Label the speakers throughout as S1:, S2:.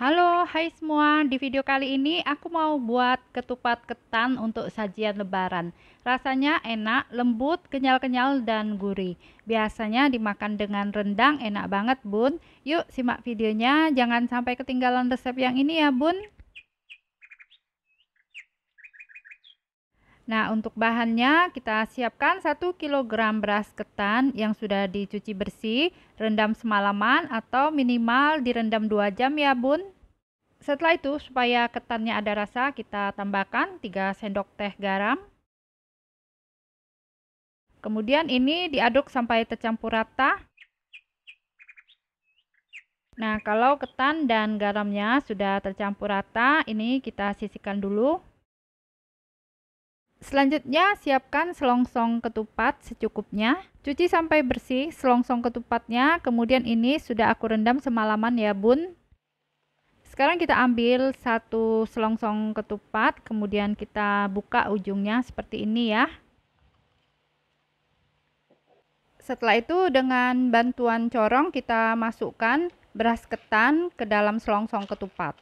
S1: Halo, hai semua. Di video kali ini aku mau buat ketupat ketan untuk sajian Lebaran. Rasanya enak, lembut, kenyal-kenyal, dan gurih. Biasanya dimakan dengan rendang, enak banget, Bun. Yuk, simak videonya. Jangan sampai ketinggalan resep yang ini ya, Bun. Nah, untuk bahannya kita siapkan 1 kg beras ketan yang sudah dicuci bersih, rendam semalaman atau minimal direndam 2 jam ya, Bun. Setelah itu, supaya ketannya ada rasa, kita tambahkan 3 sendok teh garam. Kemudian ini diaduk sampai tercampur rata. Nah, kalau ketan dan garamnya sudah tercampur rata, ini kita sisihkan dulu. Selanjutnya, siapkan selongsong ketupat secukupnya. Cuci sampai bersih selongsong ketupatnya, kemudian ini sudah aku rendam semalaman ya, Bun. Sekarang kita ambil satu selongsong ketupat, kemudian kita buka ujungnya seperti ini ya. Setelah itu dengan bantuan corong kita masukkan beras ketan ke dalam selongsong ketupat.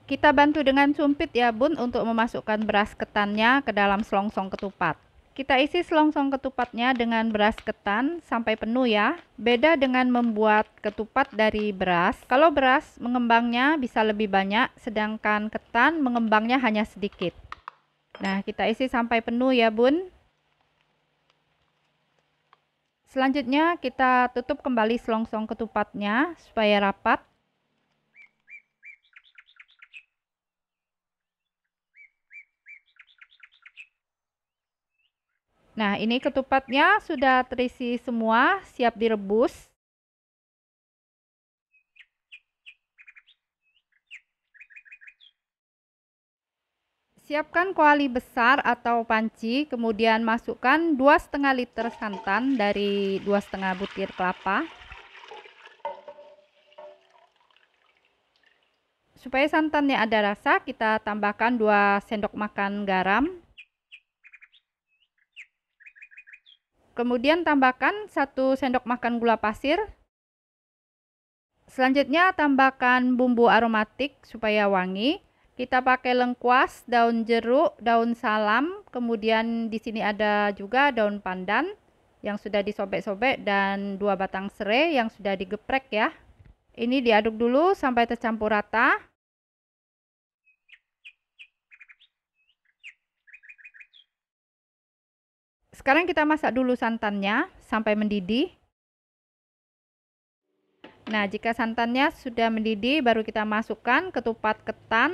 S1: Kita bantu dengan sumpit ya, Bun, untuk memasukkan beras ketannya ke dalam selongsong ketupat. Kita isi selongsong ketupatnya dengan beras ketan sampai penuh ya. Beda dengan membuat ketupat dari beras. Kalau beras mengembangnya bisa lebih banyak, sedangkan ketan mengembangnya hanya sedikit. Nah, kita isi sampai penuh ya, Bun. Selanjutnya kita tutup kembali selongsong ketupatnya supaya rapat. Nah, ini ketupatnya sudah terisi semua, siap direbus. Siapkan kuali besar atau panci, kemudian masukkan 2,5 liter santan dari 2,5 butir kelapa. Supaya santannya ada rasa, kita tambahkan 2 sendok makan garam. Kemudian tambahkan 1 sendok makan gula pasir. Selanjutnya tambahkan bumbu aromatik supaya wangi. Kita pakai lengkuas, daun jeruk, daun salam, kemudian di sini ada juga daun pandan yang sudah disobek-sobek dan 2 batang serai yang sudah digeprek ya. Ini diaduk dulu sampai tercampur rata. Sekarang kita masak dulu santannya sampai mendidih. Nah, jika santannya sudah mendidih, baru kita masukkan ketupat ketan.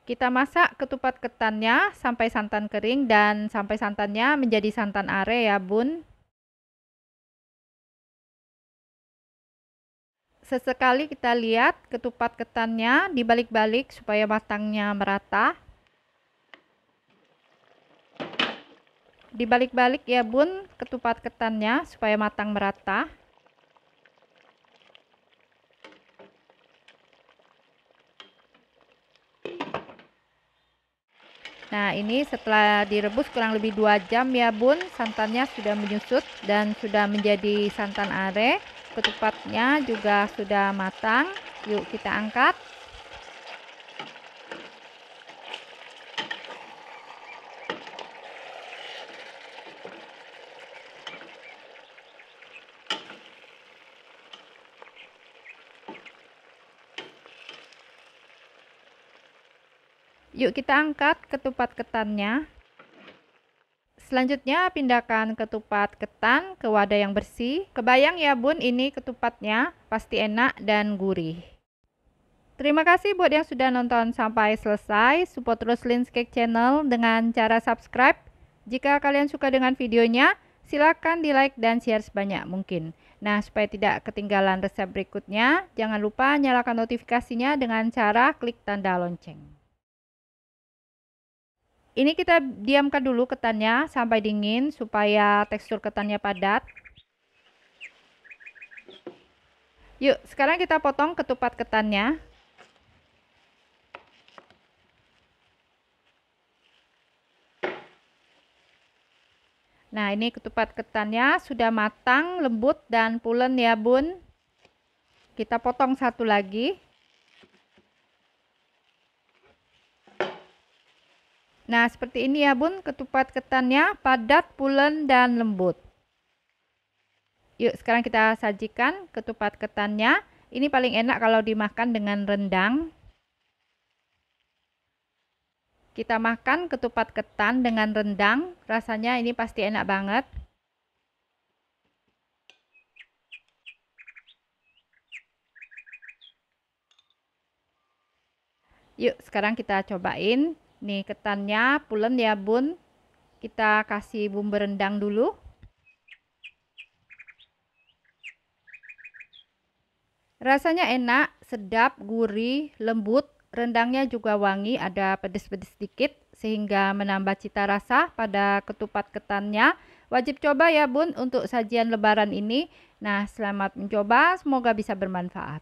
S1: Kita masak ketupat ketannya sampai santan kering dan sampai santannya menjadi santan are ya, Bun. Sesekali kita lihat ketupat ketannya dibalik-balik supaya matangnya merata. Dibalik-balik ya, Bun, ketupat ketannya supaya matang merata. Nah, ini setelah direbus kurang lebih 2 jam ya, Bun, santannya sudah menyusut dan sudah menjadi santan are. Ketupatnya juga sudah matang. Yuk kita angkat. Yuk kita angkat ketupat ketannya. Selanjutnya pindahkan ketupat ketan ke wadah yang bersih. Kebayang ya, Bun, ini ketupatnya pasti enak dan gurih. Terima kasih buat yang sudah nonton sampai selesai. Support terus Linscake Channel dengan cara subscribe. Jika kalian suka dengan videonya, silakan di like dan share sebanyak mungkin. Nah, supaya tidak ketinggalan resep berikutnya, jangan lupa nyalakan notifikasinya dengan cara klik tanda lonceng. Ini kita diamkan dulu ketannya sampai dingin supaya tekstur ketannya padat. Yuk, sekarang kita potong ketupat ketannya. Nah, ini ketupat ketannya sudah matang, lembut dan pulen ya Bun. Kita potong satu lagi. Nah, seperti ini ya Bun, ketupat ketannya padat, pulen dan lembut. Yuk, sekarang kita sajikan ketupat ketannya. Ini paling enak kalau dimakan dengan rendang. Kita makan ketupat ketan dengan rendang, rasanya ini pasti enak banget. Yuk, sekarang kita cobain. Nih, ketannya pulen ya Bun. Kita kasih bumbu rendang dulu. Rasanya enak, sedap, gurih, lembut. Rendangnya juga wangi, ada pedes-pedes sedikit sehingga menambah cita rasa pada ketupat ketannya. Wajib coba ya Bun untuk sajian lebaran ini. Nah, selamat mencoba, semoga bisa bermanfaat.